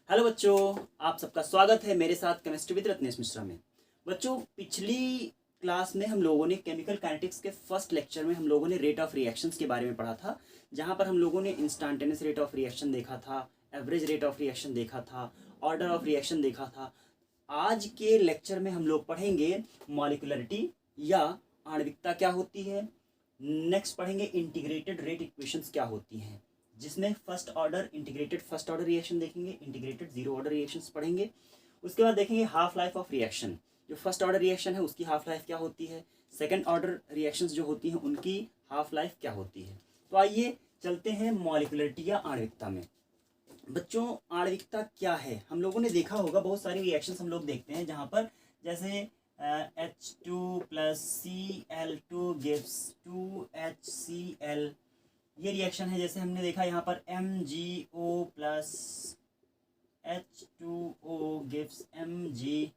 Hello बच्चों, आप सबका स्वागत है मेरे साथ केमिस्ट्री विद रत्नेश मिश्रा में। बच्चों, पिछली क्लास में हम लोगों ने केमिकल काइनेटिक्स के फर्स्ट लेक्चर में हम लोगों ने रेट ऑफ रिएक्शंस के बारे में पढ़ा था, जहां पर हम लोगों ने इंस्टेंटेनियस रेट ऑफ रिएक्शन देखा था, एवरेज रेट ऑफ रिएक्शन देखा था, ऑर्डर ऑफ रिएक्शन देखा था। आज के लेक्चर में हम लोग पढ़ेंगे मॉलिक्यूलरिटी या आणविकता क्या होती है। नेक्स्ट पढ़ेंगे इंटीग्रेटेड रेट इक्वेशंस क्या होती हैं, जिसमें first order integrated first order reaction देखेंगे, इंटीग्रेटेड जीरो ऑर्डर रिएक्शंस पढ़ेंगे। उसके बाद देखेंगे हाफ लाइफ ऑफ रिएक्शन। जो फर्स्ट ऑर्डर रिएक्शन है उसकी हाफ लाइफ क्या होती है, सेकंड ऑर्डर रिएक्शंस जो होती हैं उनकी हाफ लाइफ क्या होती है। तो आइए चलते हैं मॉलिक्यूलरिटी या आणविकता में। बच्चों, आणविकता क्या है? हम लोगों ने देखा होगा बहुत सारी रिएक्शंस हम लोग देखते हैं जहाँ पर जैसे H2 plus Cl2 gives 2HCl। ये रिएक्शन है। जैसे हमने देखा यहाँ पर MgO plus H2O gives MgOH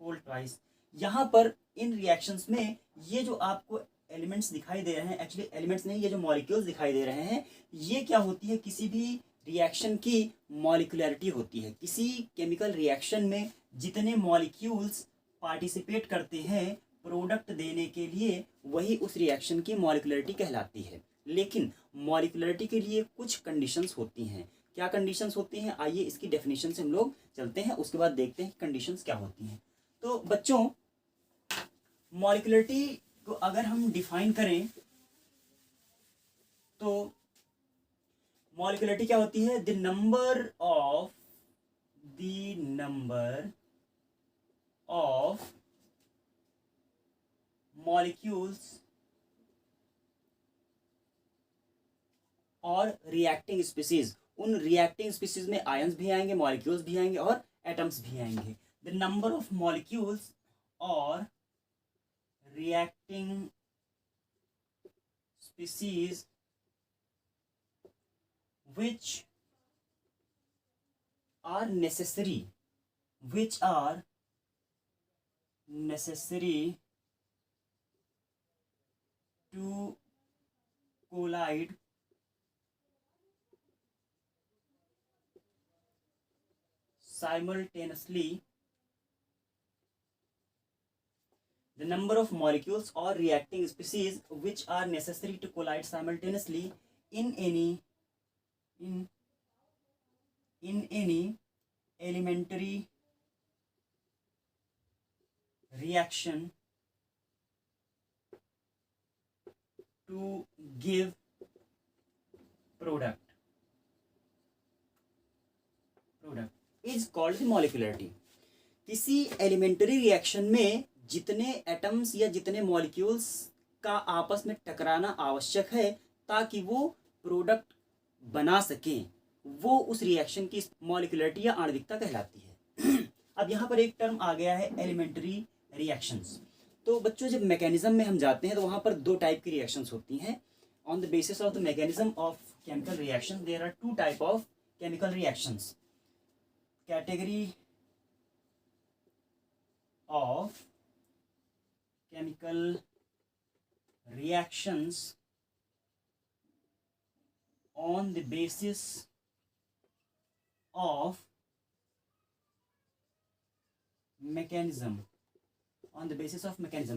whole twice. यहाँ पर इन रिएक्शंस में ये जो आपको एलिमेंट्स दिखाई दे रहे हैं, एक्चुअली एलिमेंट्स नहीं, ये जो मॉलिक्यूल्स दिखाई दे रहे हैं, ये क्या होती है? किसी भी रिएक्शन की मॉलिक्यूलरिटी होती है। किसी केमिकल रिएक्शन में जितने मॉलिक्यूल्स पार्टिसिपेट करते हैं प्रोडक्ट देने के लिए, वही उस रिएक्शन की मॉलिक्यूलरिटी कहलाती है। लेकिन मॉलिक्यूलरिटी के लिए कुछ कंडीशंस होती हैं। क्या कंडीशंस होती हैं? आइए इसकी डेफिनेशन से हम लोग चलते हैं, उसके बाद देखते हैं कंडीशंस क्या होती हैं। तो बच्चों, मॉलिक्यूलरिटी को अगर हम डिफाइन करें तो मॉलिक्यूलरिटी क्या होती है? द नंबर ऑफ मॉलिक्यूल्स और रिएक्टिंग स्पीसीज। उन रिएक्टिंग स्पीसीज में आयंस भी आएंगे, मॉलिक्यूल्स भी आएंगे और एटम्स भी आएंगे। द नंबर ऑफ मॉलिक्यूल्स और reacting species which are necessary to collide simultaneously. The number of molecules or reacting species which are necessary to collide simultaneously in any elementary reaction to give product is called the molecularity. किसी elementary reaction में जितने atoms या जितने molecules का आपस में टकराना आवश्यक है ताकि वो प्रोडक्ट बना सकें, वो उस रिएक्शन की मॉलिक्यूलरिटी या आणविकता कहलाती है। अब यहाँ पर एक टर्म आ गया है एलिमेंट्री रिएक्शंस। तो बच्चों, जब मैकेनिज्म में हम जाते हैं तो वहाँ पर दो टाइप की रिएक्शंस होती हैं। On the basis of the mechanism of chemical reaction there are to type of chemical reactions. Category of chemical reactions on the basis of mechanism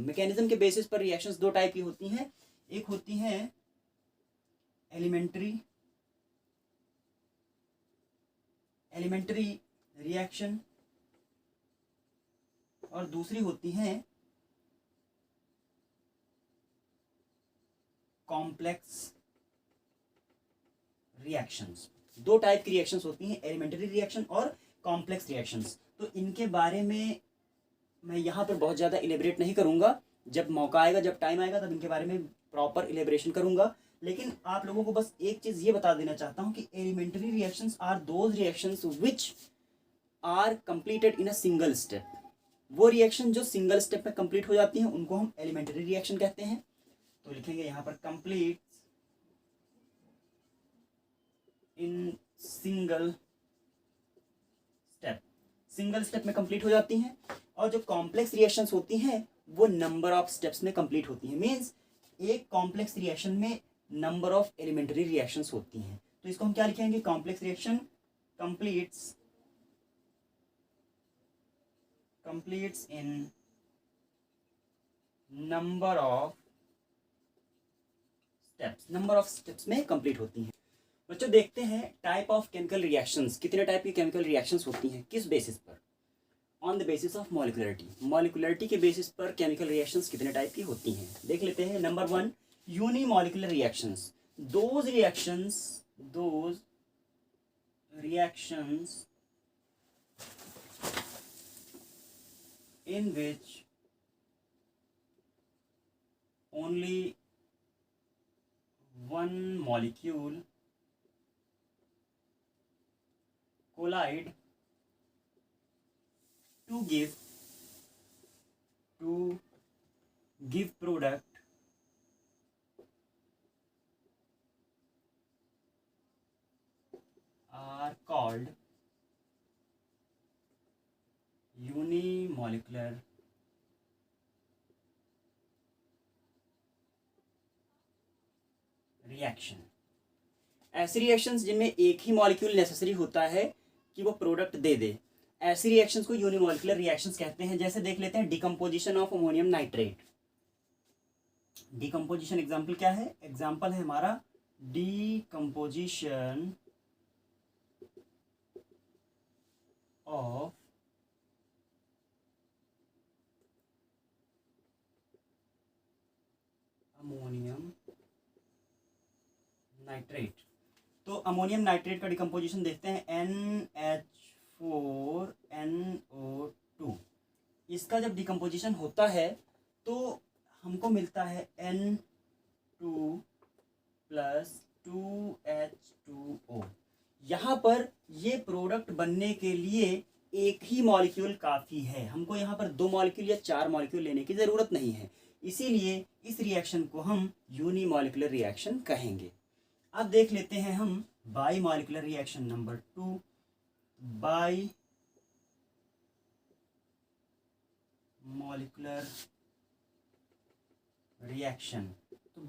mechanism के बेसिस पर रिएक्शंस दो टाइप की होती हैं। एक होती हैं एलिमेंट्री रिएक्शन और दूसरी होती हैं कॉम्प्लेक्स रिएक्शंस। दो टाइप की रिएक्शंस होती हैं, एलिमेंट्री रिएक्शन और कॉम्प्लेक्स रिएक्शंस। तो इनके बारे में मैं यहाँ पर बहुत ज़्यादा इलेबरेट नहीं करूँगा। जब मौका आएगा, जब टाइम आएगा, तब इनके बारे में प्रॉपर इलेबरेशन करूँगा। लेकिन आप लोगों को बस एक चीज़ ये बता देना चाहता हूँ कि elementary reactions are those reactions which are completed in a single step. वो रिएक्शन जो सिंगल स्टेप में कंप्लीट हो जाती हैं उनको हम एलिमेंट्री रिएक्शन कहते हैं। तो लिखेंगे यहाँ पर कंप्लीट इन सिंगल स्टेप में कंप्लीट हो जाती हैं। और जो कॉम्प्लेक्स रिएक्शंस होती हैं वो नंबर ऑफ स्टेप्स में कंप्लीट होती हैं। मींस एक कॉम्प्लेक्स रिएक्शन में नंबर ऑफ एलिमेंट्री रिएक्शंस होती हैं। तो तो इसको हम क्या लिखेंगे, complex reaction completes in number of steps में कंप्लीट होती हैं। बच्चों देखते हैं टाइप ऑफ केमिकल रिएक्शंस, कितने टाइप की केमिकल रिएक्शंस होती हैं, किस बेसिस पर, ऑन द बेसिस ऑफ मॉलिक्युलरिटी के बेसिस पर केमिकल रिएक्शंस कितने टाइप की होती हैं। देख लेते हैं। Number 1, unimolecular reactions, those reactions in which only one molecule collide to give product are called unimolecular reaction. ऐसी रिएक्शंस जिनमें एक ही मॉलिक्यूल नेसेसरी होता है कि वो प्रोडक्ट दे दे, ऐसी रिएक्शंस को यूनिमॉलिक्यूलर रिएक्शंस कहते हैं। जैसे देख लेते हैं decomposition of ammonium nitrate. Decomposition example क्या है, एग्जाम्पल है हमारा डिकम्पोजिशन ऑफ अमोनियम नाइट्रेट। तो अमोनियम नाइट्रेट का डिकम्पोजिशन देखते हैं, NH4NO2। इसका जब डिकम्पोजिशन होता है तो हमको मिलता है N2 + 2H2O। यहाँ पर ये प्रोडक्ट बनने के लिए एक ही मॉलिक्यूल काफ़ी है, हमको यहाँ पर 2 मॉलिक्यूल या 4 मॉलिक्यूल लेने की ज़रूरत नहीं है। इसीलिए इस रिएक्शन को हम यूनिमॉलिक्यूलर रिएक्शन कहेंगे। अब देख लेते हैं हम bimolecular reaction number 2, bimolecular reaction. तो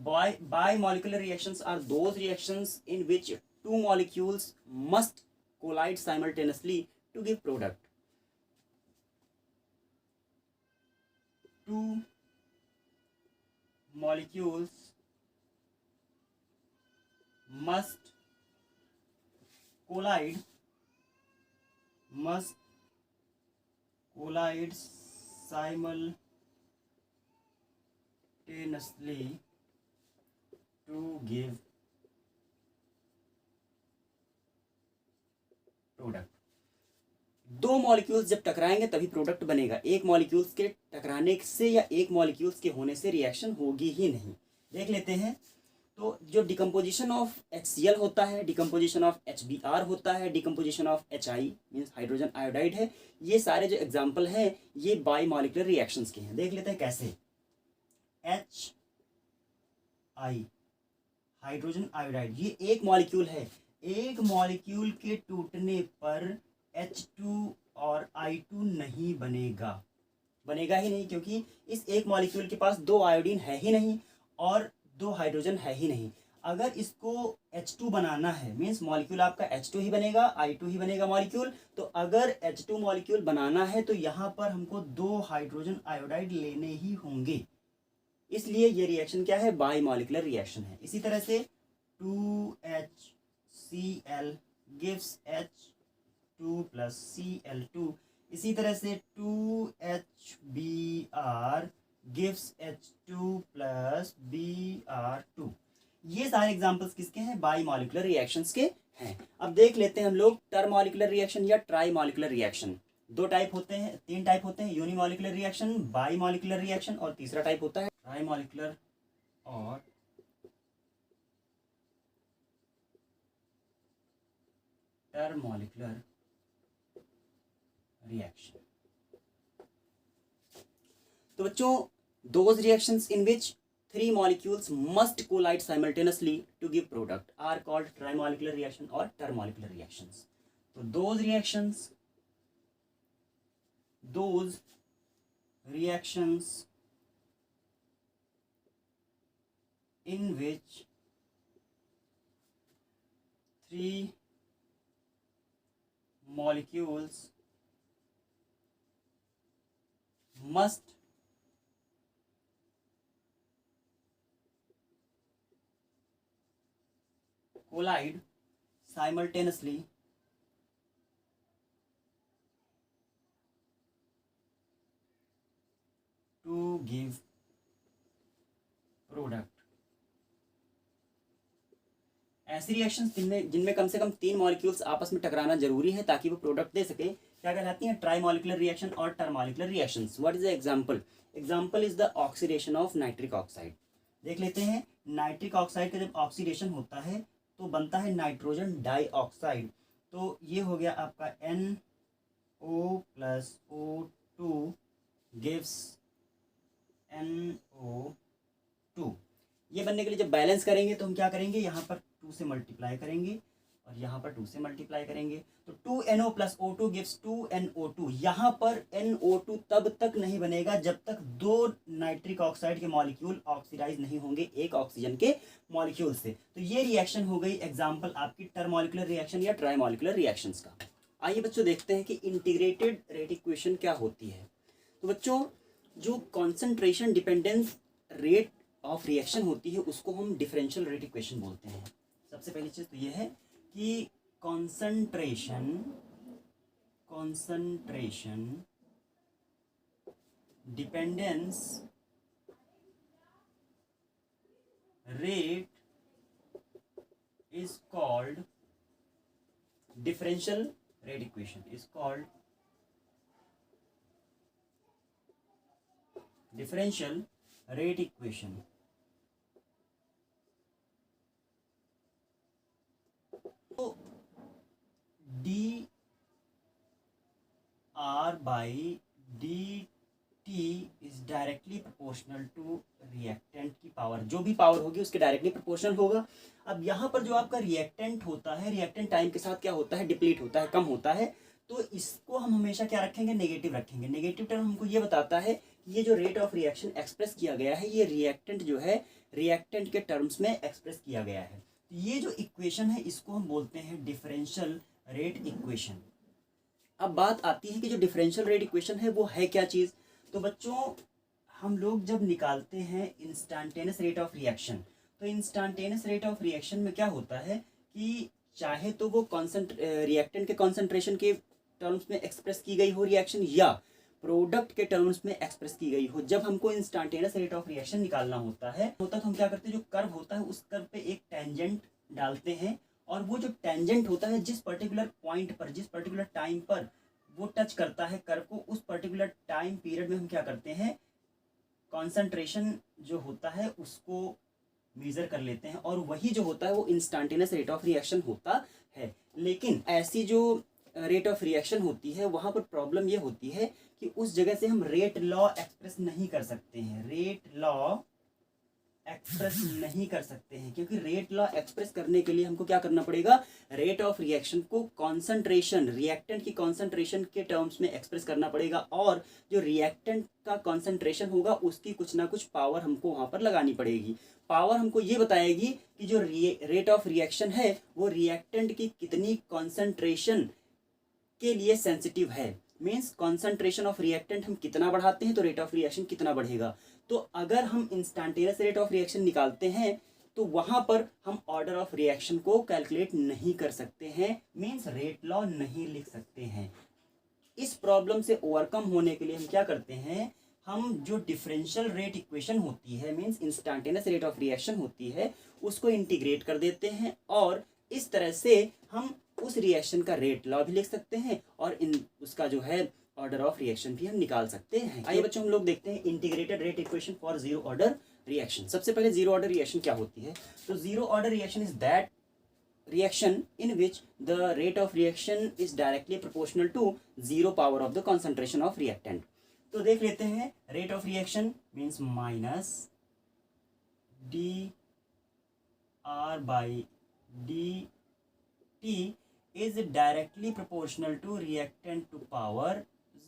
bimolecular reactions are those reactions in which 2 molecules must collide simultaneously to give product. 2 molecules must collide simultaneously to give product. 2 molecules जब टकराएंगे तभी product बनेगा, एक molecules के टकराने से या एक मॉलिक्यूल्स के होने से रिएक्शन होगी ही नहीं। देख लेते हैं। तो जो डिकम्पोजिशन ऑफ HCl होता है, डिकम्पोजिशन ऑफ HBr होता है, decomposition of HI means hydrogen iodide है, ये सारे जो एग्जाम्पल हैं ये बाई मॉलिक्यूलर रिएक्शंस के हैं। देख लेते हैं कैसे। HI हाइड्रोजन आयोडाइड ये एक मॉलिक्यूल है, एक मॉलिक्यूल के टूटने पर H2 और I2 नहीं बनेगा ही नहीं, क्योंकि इस एक मॉलिक्यूल के पास 2 आयोडीन है ही नहीं और 2 हाइड्रोजन है ही नहीं। अगर इसको H2 बनाना है मीन्स मॉलिक्यूल आपका H2 ही बनेगा, I2 ही बनेगा मॉलिक्यूल। तो अगर H2 मॉलिक्यूल बनाना है तो यहाँ पर हमको 2 हाइड्रोजन आयोडाइड लेने ही होंगे, इसलिए ये रिएक्शन क्या है, बाई मॉलिक्यूलर रिएक्शन है। इसी तरह से 2HCl gives H2 + Cl2, इसी तरह से 2HBr gives H2 + Br2। ये सारे एग्जांपल्स किसके हैं, बाई मॉलिक्यूलर रिएक्शंस के हैं। अब देख लेते हैं हम लोग टर मॉलिक्यूलर रिएक्शन या ट्राई मॉलिक्यूलर रिएक्शन। 3 टाइप होते हैं, unimolecular reaction, by molecular reaction और तीसरा टाइप होता है ट्राई मॉलिक्यूलर और टर मॉलिक्यूलर रिएक्शन। तो बच्चों those reactions in which 3 molecules must collide simultaneously to give product are called trimolecular reaction or termolecular reactions. So those reactions in which 3 molecules must collide simultaneously to give product। ऐसी reactions जिनमें कम से कम 3 molecules आपस में टकराना जरूरी है ताकि वो product दे सके, क्या कहलाती हैं? ट्राई मॉलिकुलर रिएक्शन और टर molecular reactions. What is the example? Example is the oxidation of nitric oxide. देख लेते हैं, नाइट्रिक ऑक्साइड का जब ऑक्सीडेशन होता है तो बनता है नाइट्रोजन डाइऑक्साइड। तो ये हो गया आपका NO+O2 गिव्स NO2। ये बनने के लिए जब बैलेंस करेंगे तो हम क्या करेंगे, यहाँ पर 2 से मल्टीप्लाई करेंगे और यहाँ पर 2 से मल्टीप्लाई करेंगे, तो 2NO+O2 गिव्स 2NO2। यहाँ पर NO2 तब तक नहीं बनेगा जब तक 2 नाइट्रिक ऑक्साइड के मॉलिक्यूल ऑक्सीडाइज नहीं होंगे एक ऑक्सीजन के मॉलिक्यूल से। तो ये रिएक्शन हो गई एग्जाम्पल आपकी टर मॉलिकुलर रिएक्शन या ट्राई मॉलिकुलर रिएक्शंस का। आइए बच्चों देखते हैं कि इंटीग्रेटेड रेट इक्वेशन क्या होती है। तो बच्चों, जो concentration dependence rate of reaction होती है उसको हम डिफरेंशियल रेट इक्वेशन बोलते हैं। सबसे पहली चीज तो ये है कि concentration dependence rate is called differential rate equation, is called differential rate equation. तो dR/dt is directly proportional to reactant की पावर। जो भी पावर होगी उसके डायरेक्टली प्रोपोर्शनल होगा। अब यहाँ पर जो आपका रिएक्टेंट होता है, रिएक्टेंट टाइम के साथ क्या होता है, डिप्लीट होता है, कम होता है। तो इसको हम हमेशा क्या रखेंगे, नेगेटिव रखेंगे। नेगेटिव टर्म हमको ये बताता है कि ये जो रेट ऑफ रिएक्शन एक्सप्रेस किया गया है ये रिएक्टेंट जो है रिएक्टेंट के टर्म्स में एक्सप्रेस किया गया है। ये जो इक्वेशन है इसको हम बोलते हैं डिफरेंशियल रेट इक्वेशन। अब बात आती है कि जो डिफरेंशियल रेट इक्वेशन है वो है क्या चीज़। तो बच्चों, हम लोग जब निकालते हैं इंस्टेंटेनियस रेट ऑफ रिएक्शन, तो इंस्टेंटेनियस रेट ऑफ रिएक्शन में क्या होता है कि चाहे तो वो रिएक्टेंट के कॉन्सेंट्रेशन के टर्म्स में एक्सप्रेस की गई हो रिएक्शन या प्रोडक्ट के टर्म्स में एक्सप्रेस की गई हो, जब हमको इंस्टेंटेनियस रेट ऑफ रिएक्शन निकालना होता है तो हम क्या करते हैं, जो कर्व होता है उस कर्व पे एक टेंजेंट डालते हैं और वो जो टेंजेंट होता है जिस पर्टिकुलर पॉइंट पर, जिस पर्टिकुलर टाइम पर वो टच करता है कर्व को, उस पर्टिकुलर टाइम पीरियड में हम क्या करते हैं, कॉन्सेंट्रेशन जो होता है उसको मेजर कर लेते हैं और वही जो होता है वो इंस्टेंटेनियस रेट ऑफ रिएक्शन होता है। लेकिन ऐसी जो रेट ऑफ रिएक्शन होती है वहाँ पर प्रॉब्लम ये होती है कि उस जगह से हम रेट लॉ एक्सप्रेस नहीं कर सकते हैं, रेट लॉ एक्सप्रेस नहीं कर सकते हैं, क्योंकि रेट लॉ एक्सप्रेस करने के लिए हमको क्या करना पड़ेगा, रेट ऑफ रिएक्शन को कॉन्सेंट्रेशन, रिएक्टेंट की कॉन्सेंट्रेशन के टर्म्स में एक्सप्रेस करना पड़ेगा और जो रिएक्टेंट का कॉन्सेंट्रेशन होगा उसकी कुछ ना कुछ पावर हमको वहाँ पर लगानी पड़ेगी। पावर हमको ये बताएगी कि जो रेट ऑफ रिएक्शन है वो रिएक्टेंट की कितनी कॉन्सेंट्रेशन के लिए सेंसिटिव है। मीन्स कॉन्सेंट्रेशन ऑफ रिएक्टेंट हम कितना बढ़ाते हैं तो रेट ऑफ रिएक्शन कितना बढ़ेगा। तो अगर हम इंस्टेंटेनियस रेट ऑफ रिएक्शन निकालते हैं तो वहां पर हम ऑर्डर ऑफ रिएक्शन को कैलकुलेट नहीं कर सकते हैं, मीन्स रेट लॉ नहीं लिख सकते हैं। इस प्रॉब्लम से ओवरकम होने के लिए हम क्या करते हैं, हम जो डिफरेंशियल रेट इक्वेशन होती है, means instantaneous rate of reaction होती है, उसको इंटीग्रेट कर देते हैं और इस तरह से हम उस रिएक्शन का रेट लॉ भी लिख सकते हैं और उसका जो है ऑर्डर ऑफ रिएक्शन भी हम निकाल सकते हैं। आइए बच्चों, हम लोग देखते हैं integrated rate equation for zero order reaction. सबसे पहले जीरो ऑर्डर रिएक्शन क्या होती है, तो zero order reaction is that reaction in which the rate of reaction is directly proportional to zero power of the concentration of reactant. तो देख लेते हैं, rate of reaction means minus dR/dt is directly proportional to reactant to power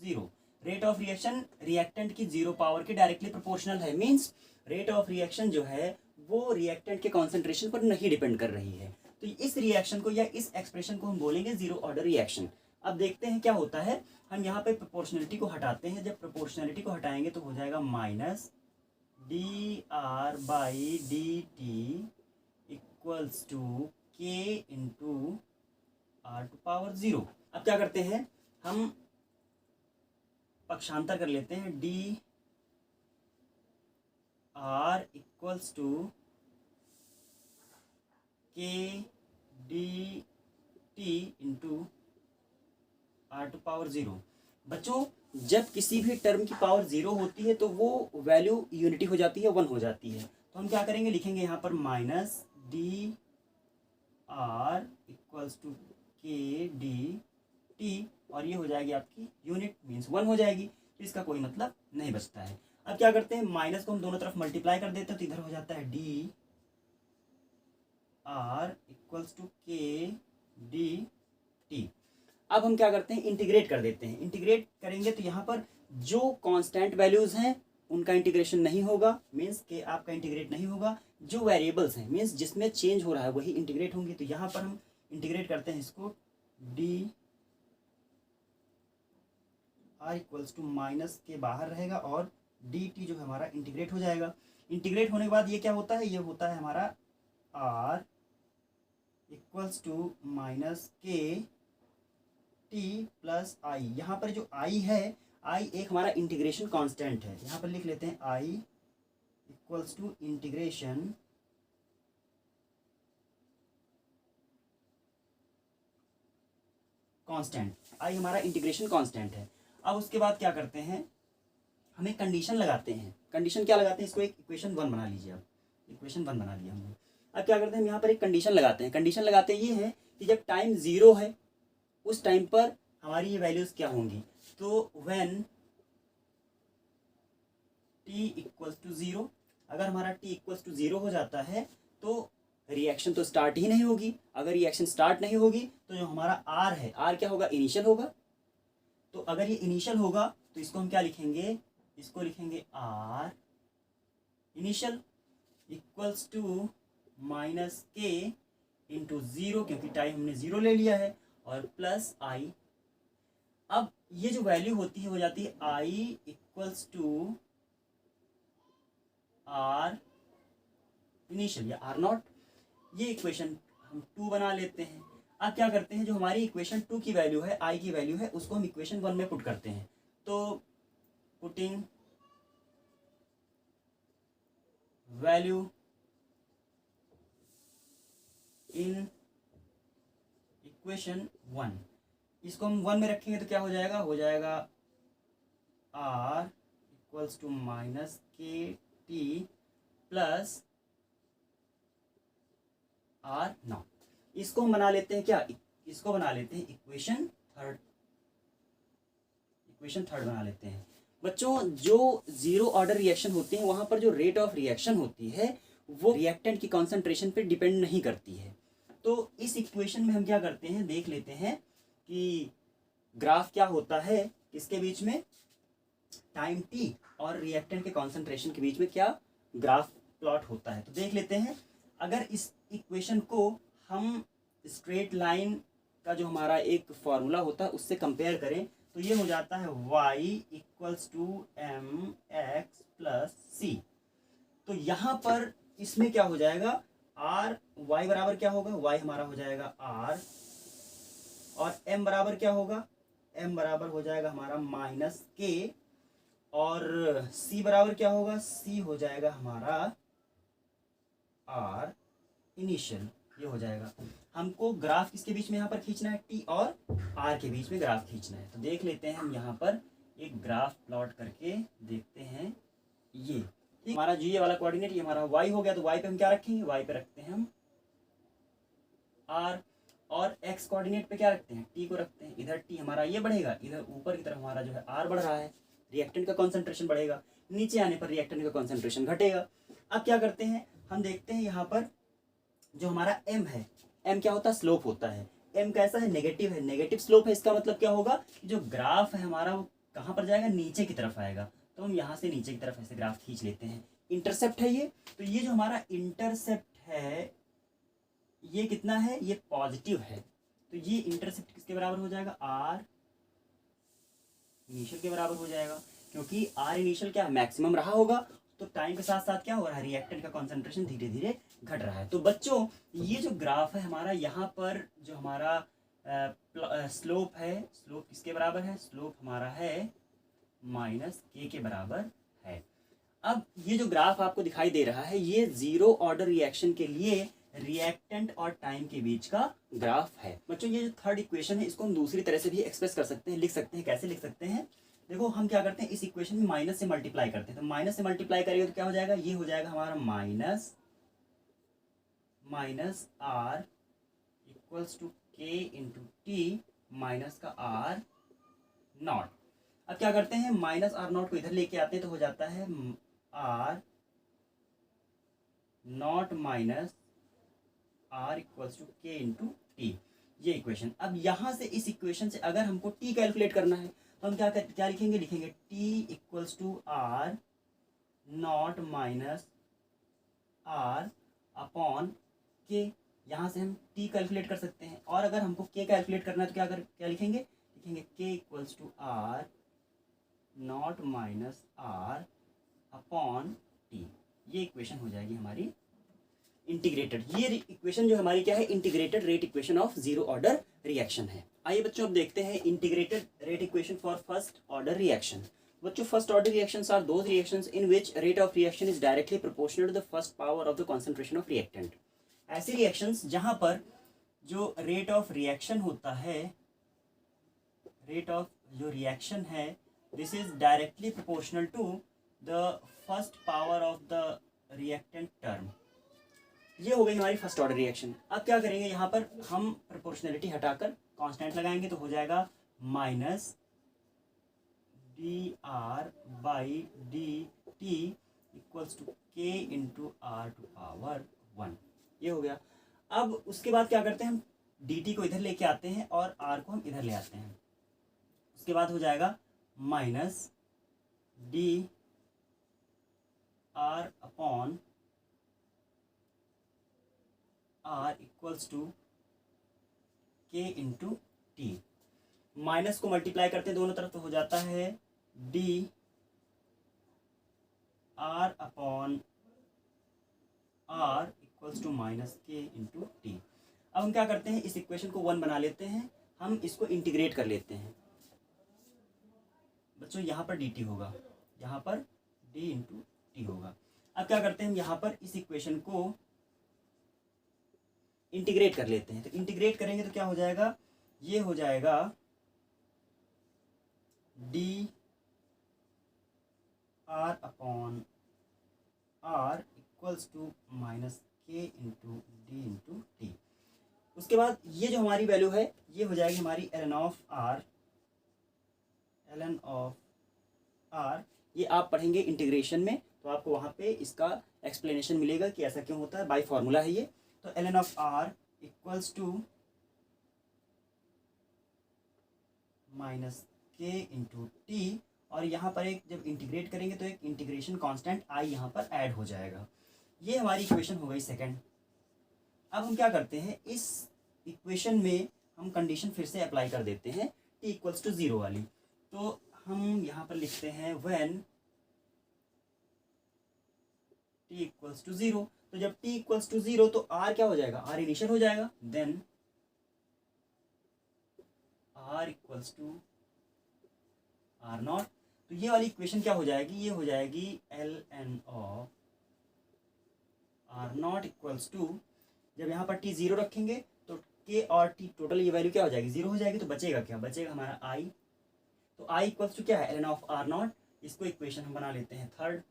0। Rate of reaction reactant की 0 power के directly proportional है। Means rate of reaction जो है वो रिएक्टेंट के कॉन्सेंट्रेशन पर नहीं डिपेंड कर रही है। तो इस रिएक्शन को या इस एक्सप्रेशन को हम बोलेंगे जीरो ऑर्डर रिएक्शन। अब देखते हैं क्या होता है। हम यहाँ पे प्रोपोर्शनलिटी को हटाते हैं। जब प्रोपोर्शनलिटी को हटाएंगे तो हो जाएगा minus d r by d t equals to k into r to power 0। अब क्या करते हैं, हम पक्षांतर कर लेते हैं। D r equals to k d t into r to power 0। बच्चों जब किसी भी टर्म की पावर 0 होती है तो वो वैल्यू यूनिटी हो जाती है, 1 हो जाती है। तो हम क्या करेंगे, लिखेंगे यहाँ पर minus d r equals to k d t, और ये हो जाएगी आपकी यूनिट, मीन्स 1 हो जाएगी। तो इसका कोई मतलब नहीं बचता है। अब क्या करते हैं, माइनस को हम दोनों तरफ मल्टीप्लाई कर देते हैं, तो इधर हो जाता है d r equals to k d T. अब हम क्या करते हैं, इंटीग्रेट कर देते हैं। इंटीग्रेट करेंगे तो यहाँ पर जो कांस्टेंट वैल्यूज हैं उनका इंटीग्रेशन नहीं होगा, मीन्स के आपका इंटीग्रेट नहीं होगा। जो वेरिएबल्स हैं मीन्स जिसमें चेंज हो रहा है वही इंटीग्रेट होंगे। तो यहाँ पर हम इंटीग्रेट करते हैं इसको, d r equals to minus k बाहर रहेगा और डी टी जो है हमारा इंटीग्रेट हो जाएगा। इंटीग्रेट होने के बाद ये क्या होता है, ये होता है हमारा are equals to minus K T plus आई। यहाँ पर जो आई है, आई एक हमारा इंटीग्रेशन कांस्टेंट है। यहाँ पर लिख लेते हैं I equals to integration constant. आई हमारा इंटीग्रेशन कांस्टेंट है। अब उसके बाद क्या करते हैं, हमें कंडीशन लगाते हैं। कंडीशन क्या लगाते हैं, इसको एक इक्वेशन 1 बना लीजिए। अब इक्वेशन 1 बना लिया हमने। अब क्या करते हैं, हम यहाँ पर एक कंडीशन लगाते हैं। कंडीशन लगाते ये है कि जब टाइम 0 है उस टाइम पर हमारी ये वैल्यूज क्या होंगी। तो व्हेन t इक्वल्स टू 0, अगर हमारा t इक्वल्स टू 0 हो जाता है तो रिएक्शन तो स्टार्ट ही नहीं होगी। अगर रिएक्शन स्टार्ट नहीं होगी तो जो हमारा r है, r क्या होगा, इनिशियल होगा। तो अगर ये इनिशियल होगा तो इसको हम क्या लिखेंगे, इसको लिखेंगे r initial equals to minus k into 0, क्योंकि टाइम हमने 0 ले लिया है, और प्लस आई। अब ये जो वैल्यू होती है हो जाती है I equals to are initial या आर नॉट। ये इक्वेशन हम 2 बना लेते हैं। अब क्या करते हैं, जो हमारी इक्वेशन 2 की वैल्यू है, आई की वैल्यू है, उसको हम इक्वेशन 1 में पुट करते हैं। तो पुटिंग वैल्यू इन इक्वेशन 1, इसको हम 1 में रखेंगे तो क्या हो जाएगा, हो जाएगा r equals to minus K T plus are naught. इसको हम बना लेते हैं क्या, इसको बना लेते हैं इक्वेशन थर्ड। इक्वेशन थर्ड बना लेते हैं। बच्चों जो जीरो ऑर्डर रिएक्शन होती है वहां पर जो रेट ऑफ रिएक्शन होती है वो रिएक्टेंट की कॉन्सेंट्रेशन पे डिपेंड नहीं करती है। तो इस इक्वेशन में हम क्या करते हैं, देख लेते हैं कि ग्राफ क्या होता है, किसके बीच में, टाइम t और रिएक्टेंट के कॉन्सेंट्रेशन के बीच में क्या ग्राफ प्लॉट होता है। तो देख लेते हैं, अगर इस इक्वेशन को हम स्ट्रेट लाइन का जो हमारा एक फॉर्मूला होता है उससे कंपेयर करें तो ये हो जाता है y equals to M X plus C. तो यहाँ पर इसमें क्या हो जाएगा, r y बराबर क्या होगा, y हमारा हो जाएगा r, और m बराबर क्या होगा, m बराबर हो जाएगा हमारा माइनस k, और c बराबर क्या होगा, c हो जाएगा हमारा r इनिशियल। ये हो जाएगा। हमको ग्राफ किसके बीच में यहाँ पर खींचना है, t और r के बीच में ग्राफ खींचना है। तो देख लेते हैं हम यहाँ पर एक ग्राफ प्लॉट करके देखते हैं। ये हमारा जी वाला कोऑर्डिनेट, ये हमारा y हो गया। तो y पे हम क्या रखेंगे, y पे रखते हैं हम r, और x कोऑर्डिनेट पे क्या रखते हैं, t को रखते हैं। इधर t हमारा ये बढ़ेगा, इधर ऊपर की तरफ हमारा जो है r बढ़ रहा है, रिएक्टेंट का कॉन्सेंट्रेशन बढ़ेगा। नीचे आने पर रिएक्टेंट का कॉन्सेंट्रेशन घटेगा। अब क्या करते हैं, हम देखते हैं यहाँ पर जो हमारा m है, m क्या होता है, स्लोप होता है। m कैसा है, नेगेटिव है, नेगेटिव स्लोप है। इसका मतलब क्या होगा कि जो ग्राफ है हमारा वो कहाँ पर जाएगा, नीचे की तरफ आएगा। तो हम यहाँ से नीचे की तरफ ऐसे ग्राफ खींच लेते हैं। इंटरसेप्ट है ये, तो ये जो हमारा इंटरसेप्ट है ये कितना है, ये पॉजिटिव है, तो ये इंटरसेप्ट किसके बराबर हो जाएगा, आर इनिशियल के बराबर हो जाएगा, क्योंकि आर इनिशियल क्या मैक्सिमम रहा होगा, तो टाइम के साथ साथ क्या हो रहा है, रिएक्टेंट का कॉन्सेंट्रेशन धीरे धीरे घट रहा है। तो बच्चों ये जो ग्राफ है हमारा, यहाँ पर जो हमारा स्लोप है, स्लोप किसके बराबर है, स्लोप हमारा है माइनस के बराबर है। अब ये जो ग्राफ आपको दिखाई दे रहा है, ये जीरो ऑर्डर रिएक्शन के लिए रिएक्टेंट और टाइम के बीच का ग्राफ है। बच्चों ये जो थर्ड इक्वेशन है, इसको हम दूसरी तरह से भी एक्सप्रेस कर सकते हैं, लिख सकते हैं। कैसे लिख सकते हैं, देखो हम क्या करते हैं, इस इक्वेशन में माइनस से मल्टीप्लाई करते हैं, तो माइनस से मल्टीप्लाई करेंगे तो क्या हो जाएगा, ये हो जाएगा हमारा minus r equals to k into t minus का आर नॉट। अब क्या करते हैं, माइनस आर नॉट को इधर लेके आते हैं तो हो जाता है r naught minus r equals to k into t, ये इक्वेशन। अब यहाँ से इस इक्वेशन से अगर हमको टी कैलकुलेट करना है तो हम क्या लिखेंगे, t equals to r naught minus r upon k. यहाँ से हम टी कैलकुलेट कर सकते हैं, और अगर हमको के कैलकुलेट करना है तो क्या लिखेंगे k equals to r naught minus r upon t, ये इक्वेशन हो जाएगी हमारी इंटीग्रेटेड। ये इक्वेशन जो हमारी क्या है, integrated rate equation of zero order reaction है। आइए बच्चों अब देखते हैं integrated rate equation for first order reaction. बच्चों first order reactions are those reactions in which rate of reaction is directly proportional to the first power of the concentration of reactant. ऐसी reactions जहां पर जो rate of reaction होता है, rate of जो reaction है, this is directly proportional to the first power of the reactant term. ये हो गई हमारी फर्स्ट ऑर्डर रिएक्शन। अब क्या करेंगे, यहाँ पर हम प्रोपोर्शनलिटी हटाकर कांस्टेंट लगाएंगे तो हो जाएगा minus d r by d t equals to k into r to power 1, ये हो गया। अब उसके बाद क्या करते हैं, हम डी टी को इधर लेके आते हैं और आर को हम इधर ले आते हैं। उसके बाद हो जाएगा minus d r upon r equals to k into t. Minus को मल्टीप्लाई करते हैं दोनों तरफ तो हो जाता है d r upon r equals to minus k into t. अब हम क्या करते हैं, इस इक्वेशन को 1 बना लेते हैं, हम इसको इंटीग्रेट कर लेते हैं। बच्चों यहाँ पर डी टी होगा, यहाँ पर डी इंटू टी होगा। अब क्या करते हैं, हम यहाँ पर इस इक्वेशन को इंटीग्रेट कर लेते हैं। तो इंटीग्रेट करेंगे तो क्या हो जाएगा, ये हो जाएगा d r upon r equals to minus k into d into t. उसके बाद ये जो हमारी वैल्यू है, ये हो जाएगी हमारी एल एन ऑफ आर। ये आप पढ़ेंगे इंटीग्रेशन में तो आपको वहाँ पे इसका एक्सप्लेनेशन मिलेगा कि ऐसा क्यों होता है, बाय फॉर्मूला है ये। तो l n of r equals to minus k into t, और यहाँ पर एक जब इंटीग्रेट करेंगे तो एक इंटीग्रेशन कांस्टेंट आई यहाँ पर ऐड हो जाएगा। ये हमारी इक्वेशन हो गई सेकंड। अब हम क्या करते हैं, इस इक्वेशन में हम कंडीशन फिर से अप्लाई कर देते हैं टी इक्वल्स टू 0 वाली। तो हम यहाँ पर लिखते हैं व्हेन टी इक्वल्स टू 0। तो जब टी इक्वल्स टू 0 तो आर क्या हो जाएगा, आर इनिशियल हो जाएगा, then r equals to r naught. तो ये वाली इक्वेशन क्या हो जाएगी, ये हो जाएगी l n of r naught equals to, जब यहाँ पर टी 0 रखेंगे तो के और टी टोटल ये वैल्यू क्या हो जाएगी, 0 हो जाएगी। तो बचेगा क्या, बचेगा हमारा आई। तो आई इक्वल्स टू क्या है, l n of r naught. इसको इक्वेशन हम बना लेते हैं थर्ड,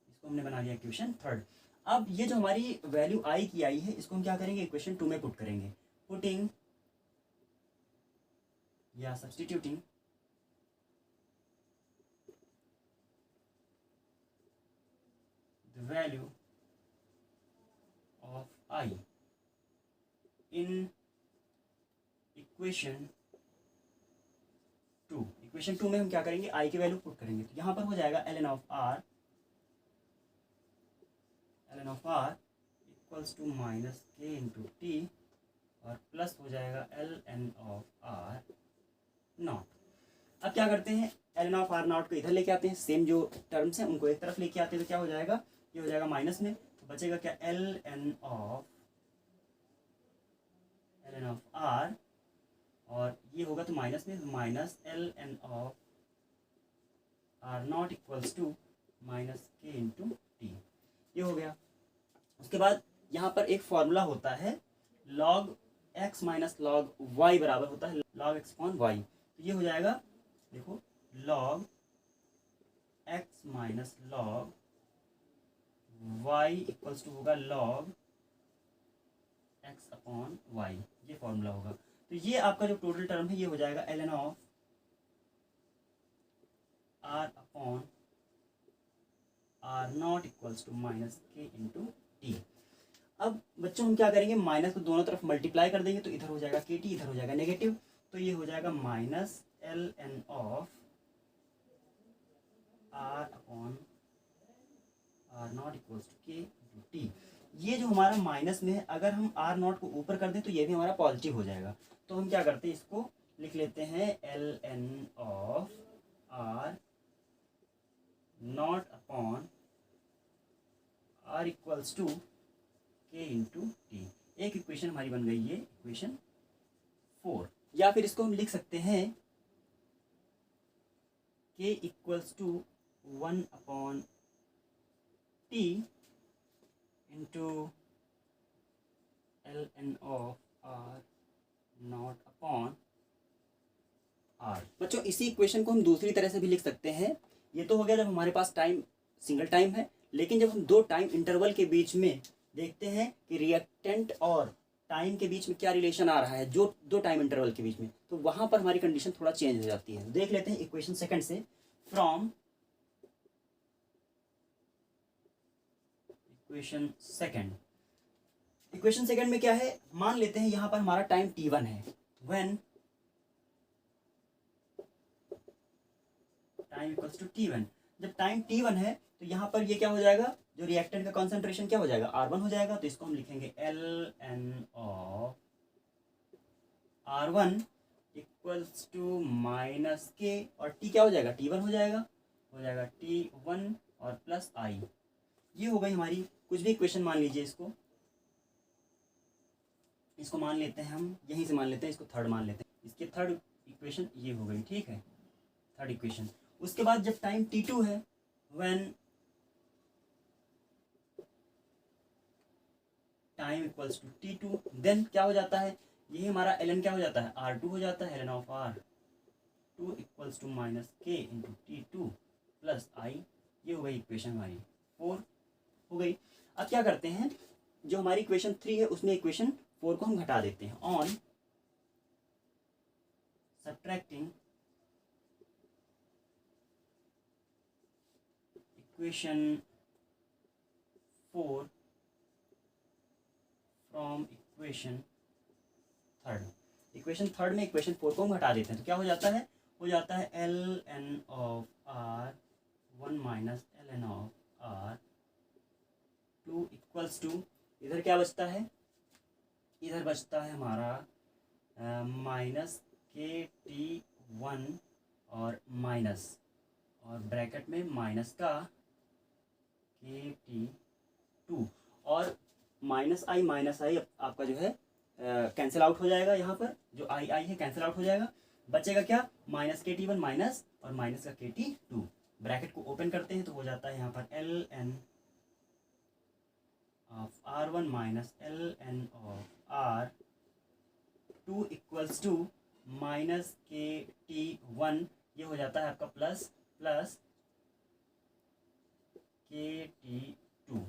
इसको हमने बना लिया इक्वेशन थर्ड। अब ये जो हमारी वैल्यू आई की आई है, इसको हम क्या करेंगे, इक्वेशन 2 में पुट करेंगे। पुटिंग या substituting the value of I in equation 2। Equation 2 में हम क्या करेंगे, आई की वैल्यू पुट करेंगे। तो यहाँ पर हो जाएगा l n of r equals to minus k into t और प्लस हो जाएगा l n of r naught. अब क्या करते हैं, l n of r naught को इधर लेके आते हैं, सेम जो टर्म्स हैं उनको एक तरफ लेके आते हैं, तो क्या हो जाएगा, ये हो जाएगा माइनस में, तो बचेगा क्या, एल एन ऑफ आर, और ये होगा तो माइनस में, minus l n of r naught equals to minus k into t, ये हो गया। उसके बाद यहाँ पर एक फॉर्मूला होता है log x minus log y बराबर होता है लॉग एक्स अपॉन वाई, तो ये हो जाएगा, देखो log x minus log y equals to होगा लॉग एक्स अपॉन वाई, ये फॉर्मूला होगा। तो ये आपका जो टोटल टर्म है ये हो जाएगा l n of r upon r naught equals to minus k into t. अब बच्चों हम क्या करेंगे, माइनस को दोनों तरफ मल्टीप्लाई कर देंगे, तो इधर हो जाएगा के टी, इधर हो जाएगा नेगेटिव, तो ये हो जाएगा minus l n of r upon r naught equals to k into t. ये जो हमारा माइनस में है, अगर हम आर नॉट को ऊपर कर दें तो ये भी हमारा पॉजिटिव हो जाएगा, तो हम क्या करते हैं, इसको लिख लेते हैं l n of r naught upon r equals to k into t. एक इक्वेशन हमारी बन गई है इक्वेशन 4। या फिर इसको हम लिख सकते हैं k equals to 1 upon t into l n of r naught upon r. बच्चों इसी इक्वेशन को हम दूसरी तरह से भी लिख सकते हैं। ये तो हो गया जब हमारे पास टाइम सिंगल टाइम है, लेकिन जब हम दो टाइम इंटरवल के बीच में देखते हैं कि रिएक्टेंट और टाइम के बीच में क्या रिलेशन आ रहा है, जो दो टाइम इंटरवल के बीच में, तो वहां पर हमारी कंडीशन थोड़ा चेंज हो जाती है। देख लेते हैं इक्वेशन सेकंड से, फ्रॉम इक्वेशन सेकंड में क्या है, मान लेते हैं यहां पर हमारा टाइम t1 है, when time equals to t1। जब टाइम t1 है तो यहाँ पर ये क्या हो जाएगा, जो रिएक्टेंट का कॉन्सेंट्रेशन क्या हो जाएगा, R1 हो जाएगा, तो इसको हम लिखेंगे l n of R1 equals to minus k, और t क्या हो जाएगा, t1 हो जाएगा t1 और प्लस i। ये हो गई हमारी कुछ भी इक्वेशन मान लीजिए, इसको मान लेते हैं हम, यहीं से मान लेते हैं, इसको थर्ड मान लेते हैं, इसकी थर्ड इक्वेशन ये हो गई, ठीक है, थर्ड इक्वेशन। उसके बाद जब टाइम t2 है, when time equals to t2, then क्या हो जाता है, ये हमारा ln क्या हो जाता है, R2 हो जाता है, ln of R2 equals to minus k into t2 plus i। ये हो गई इक्वेशन हमारी 4 हो गई। अब क्या करते हैं, जो हमारी इक्वेशन 3 है उसमें इक्वेशन 4 को हम घटा देते हैं, on subtracting equation 4 from equation third में इक्वेशन 4 को हम घटा देते हैं, तो क्या हो जाता है, l n of r 1 minus l n of r 2 equals to, इधर क्या बचता है, इधर बचता है हमारा माइनस के t1 और माइनस, और ब्रैकेट में माइनस का के t2, और माइनस आई आपका जो है कैंसिल आउट हो जाएगा, यहाँ पर जो आई है कैंसिल आउट हो जाएगा, बचेगा क्या, माइनस के t1 माइनस और माइनस का के t2। ब्रैकेट को ओपन करते हैं तो हो जाता है यहाँ पर l n of R1 minus l n of R2 equals to minus k t1, ये हो जाता है आपका प्लस के t2।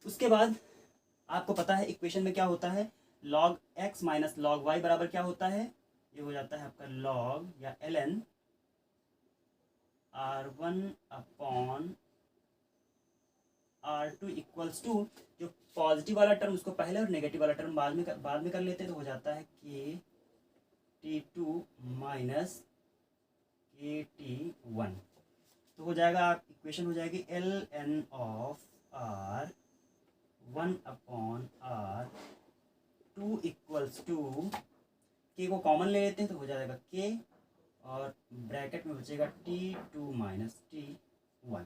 उसके बाद आपको पता है इक्वेशन में क्या होता है, log x minus log y बराबर क्या होता है, ये हो जाता है आपका log या ln R1 upon R2 equals to, जो पॉजिटिव वाला टर्म उसको पहले और नेगेटिव वाला टर्म बाद में कर लेते हैं, तो हो जाता है के t2 माइनस के t1, तो हो जाएगा, इक्वेशन हो जाएगी l n of R 1/r, 2 equals to k को कॉमन ले लेते हैं तो हो जाएगा के, और ब्रैकेट में बचेगा T2 माइनस T1।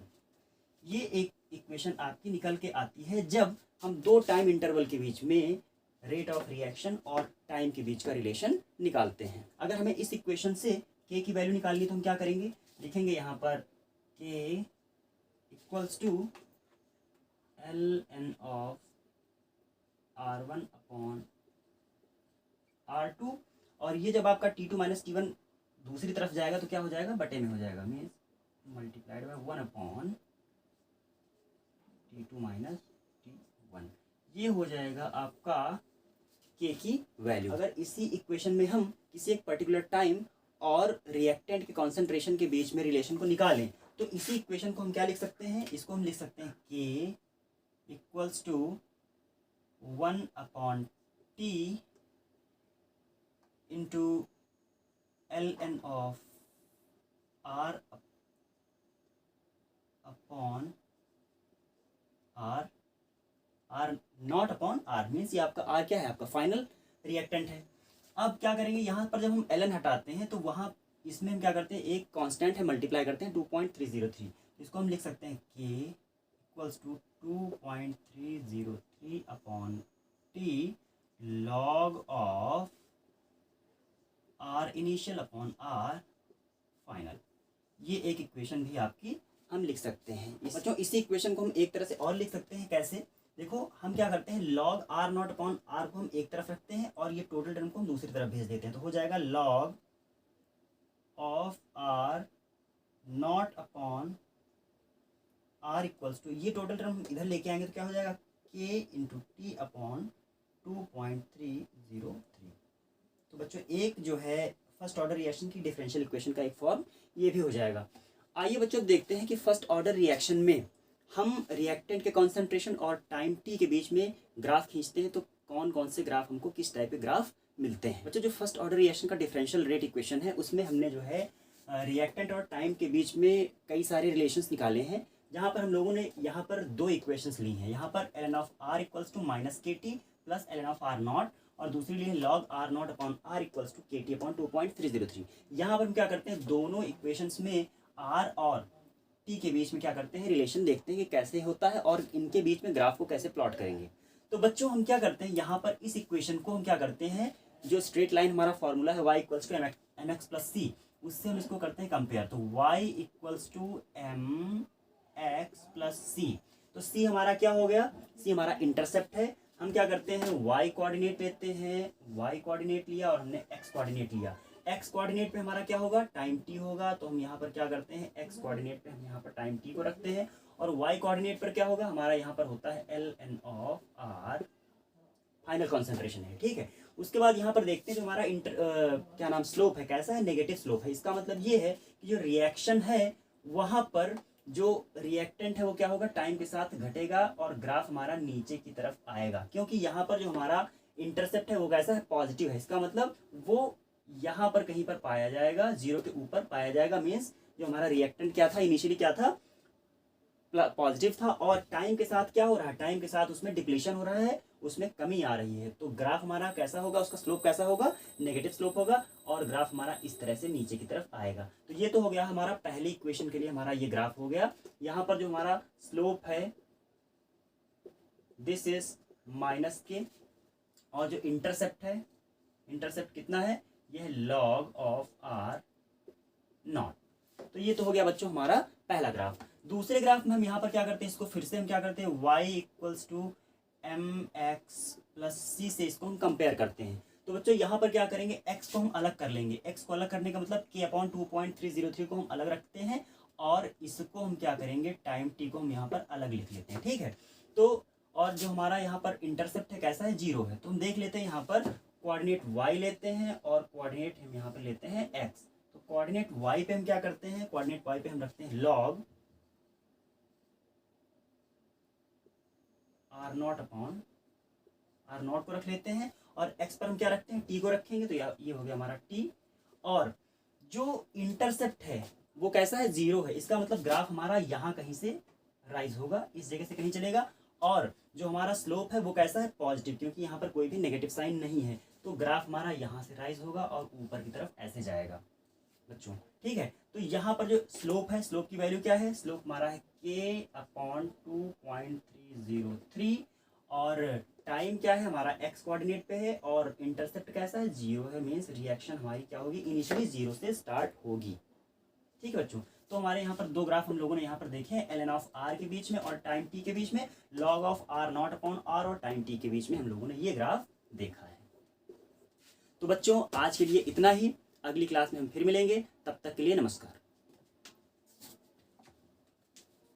ये एक इक्वेशन आपकी निकल के आती है जब हम दो टाइम इंटरवल के बीच में रेट ऑफ रिएक्शन और टाइम के बीच का रिलेशन निकालते हैं। अगर हमें इस इक्वेशन से के की वैल्यू निकालनी है तो हम क्या करेंगे, लिखेंगे यहाँ पर k equals to ln of r1 upon r2, और ये जब आपका T2 माइनस T1 दूसरी तरफ जाएगा तो क्या हो जाएगा, बटे में हो जाएगा, means multiplied by 1 upon T2 minus T1। ये हो जाएगा आपका के की वैल्यू। अगर इसी इक्वेशन में हम किसी एक पर्टिकुलर टाइम और रिएक्टेंट के कॉन्सेंट्रेशन के बीच में रिलेशन को निकालें तो इसी इक्वेशन को हम क्या लिख सकते हैं, इसको हम लिख सकते हैं k equals to 1 upon t into ln of r upon r, r naught upon r, means ये आपका r क्या है, आपका फाइनल रिएक्टेंट है। अब क्या करेंगे, यहाँ पर जब हम ln हटाते हैं तो वहाँ इसमें हम क्या करते हैं, एक कांस्टेंट है मल्टीप्लाई करते हैं 2.303, इसको हम लिख सकते हैं k equals to 2.303 upon t log of r initial upon r final. ये एक इक्वेशन भी आपकी हम लिख सकते हैं। बच्चों इसी इक्वेशन को हम एक तरह से और लिख सकते हैं, कैसे, देखो हम क्या करते हैं, log r naught upon r को हम एक तरफ रखते हैं और ये टोटल टर्म को हम दूसरी तरफ भेज देते हैं, तो हो जाएगा log of r naught upon r equals to, ये टोटल टर्म इधर लेके आएंगे तो क्या हो जाएगा, के इंटू टी अपॉन 2.303। तो बच्चों एक जो है फर्स्ट ऑर्डर रिएक्शन की डिफरेंशियल इक्वेशन का एक फॉर्म ये भी हो जाएगा। आइए बच्चों देखते हैं कि फर्स्ट ऑर्डर रिएक्शन में हम रिएक्टेंट के कॉन्सेंट्रेशन और टाइम टी के बीच में ग्राफ खींचते हैं तो कौन कौन से ग्राफ हमको किस टाइप के ग्राफ मिलते हैं। बच्चों जो फर्स्ट ऑर्डर रिएक्शन का डिफरेंशियल रेट इक्वेशन है उसमें हमने जो है रिएक्टेंट और टाइम के बीच में कई सारे रिलेशंस निकाले हैं, जहाँ पर हम लोगों ने यहाँ पर दो इक्वेशंस ली हैं। यहाँ पर ln of r equals to minus K T plus ln of r naught, और दूसरी लिए log r naught upon r equals to K T upon 2.303। यहाँ पर हम क्या करते हैं, दोनों इक्वेशंस में r और t के बीच में क्या करते हैं, रिलेशन देखते हैं कि कैसे होता है और इनके बीच में ग्राफ को कैसे प्लॉट करेंगे। तो बच्चों हम क्या करते हैं, यहाँ पर इस इक्वेशन को हम क्या करते हैं, जो स्ट्रेट लाइन हमारा फॉर्मूला है y equals to M X plus C, उससे हम इसको करते हैं कंपेयर। तो y equals to M X plus C, तो c हमारा क्या हो गया, c हमारा इंटरसेप्ट है। हम क्या करते हैं, y कोऑर्डिनेट लेते हैं, y कोऑर्डिनेट लिया और हमने x कोऑर्डिनेट लिया। x कोऑर्डिनेट पे हमारा क्या होगा, टाइम t होगा, तो हम यहाँ पर क्या करते हैं, x कोऑर्डिनेट पे हम यहाँ पर टाइम t को रखते हैं, और y कोऑर्डिनेट पर क्या होगा, हमारा यहाँ पर होता है ln of r, final concentration है, ठीक है। उसके बाद यहाँ पर देखते हैं जो हमारा क्या नाम स्लोप है, कैसा है, नेगेटिव स्लोप है। इसका मतलब ये है कि जो रिएक्शन है वहाँ पर जो रिएक्टेंट है वो क्या होगा, टाइम के साथ घटेगा और ग्राफ हमारा नीचे की तरफ आएगा, क्योंकि यहाँ पर जो हमारा इंटरसेप्ट है वो कैसा है, पॉजिटिव है। इसका मतलब वो यहाँ पर कहीं पर पाया जाएगा, जीरो के ऊपर पाया जाएगा, मीन्स जो हमारा रिएक्टेंट क्या था, इनिशियली क्या था, पॉजिटिव था, और टाइम के साथ क्या हो रहा है, टाइम के साथ उसमें डिप्लीशन हो रहा है, उसमें कमी आ रही है। तो ग्राफ हमारा कैसा होगा, उसका स्लोप कैसा होगा, नेगेटिव स्लोप होगा, और ग्राफ हमारा इस तरह से नीचे की तरफ आएगा। तो ये तो हो गया हमारा पहली इक्वेशन के लिए हमारा ये ग्राफ हो गया। यहाँ पर जो हमारा स्लोप है दिस इज माइनस के, और जो इंटरसेप्ट है, इंटरसेप्ट कितना है, यह लॉग ऑफ आर नॉट। तो ये तो हो गया बच्चों हमारा पहला ग्राफ। दूसरे ग्राफ में हम यहाँ पर क्या करते हैं, इसको फिर से हम क्या करते हैं, y equals to M X plus C से इसको हम कंपेयर करते हैं। तो बच्चों यहाँ पर क्या करेंगे, x को हम अलग कर लेंगे। x को अलग करने का मतलब k अपॉन 2.303 को हम अलग रखते हैं, और इसको हम क्या करेंगे, टाइम t को हम यहाँ पर अलग लिख लेते हैं, ठीक है। तो और जो हमारा यहाँ पर इंटरसेप्ट है कैसा है, जीरो है। तो हम देख लेते हैं, यहाँ पर कोऑर्डिनेट y लेते हैं और कोऑर्डिनेट हम यहाँ पर लेते हैं x। तो कोऑर्डिनेट y पे हम क्या करते हैं, कोऑर्डिनेट y पे हम रखते हैं log r naught upon r naught को रख लेते हैं, और x पर हम क्या रखते हैं, t को रखेंगे। तो ये हो गया हमारा t, और जो इंटरसेप्ट है वो कैसा है, जीरो है। इसका मतलब ग्राफ हमारा यहाँ कहीं से राइज होगा, इस जगह से कहीं चलेगा, और जो हमारा स्लोप है वो कैसा है, पॉजिटिव, क्योंकि यहाँ पर कोई भी नेगेटिव साइन नहीं है। तो ग्राफ हमारा यहाँ से राइज होगा और ऊपर की तरफ ऐसे जाएगा बच्चों, ठीक है। तो यहाँ पर जो स्लोप है, स्लोप की वैल्यू क्या है, स्लोप हमारा है k/2.303 और टाइम क्या है हमारा एक्स कोऑर्डिनेट पे है और इंटरसेप्ट कैसा है, 0 है। मीन्स रिएक्शन हमारी क्या होगी, इनिशियली 0 से स्टार्ट होगी, ठीक है बच्चों। तो हमारे यहाँ पर दो ग्राफ हम लोगों ने यहाँ पर देखे हैं, ln ऑफ r के बीच में और टाइम t के बीच में, log ऑफ r0/r और टाइम t के बीच में हम लोगों ने ये ग्राफ देखा है। तो बच्चों आज के लिए इतना ही, अगली क्लास में हम फिर मिलेंगे, तब तक के लिए नमस्कार।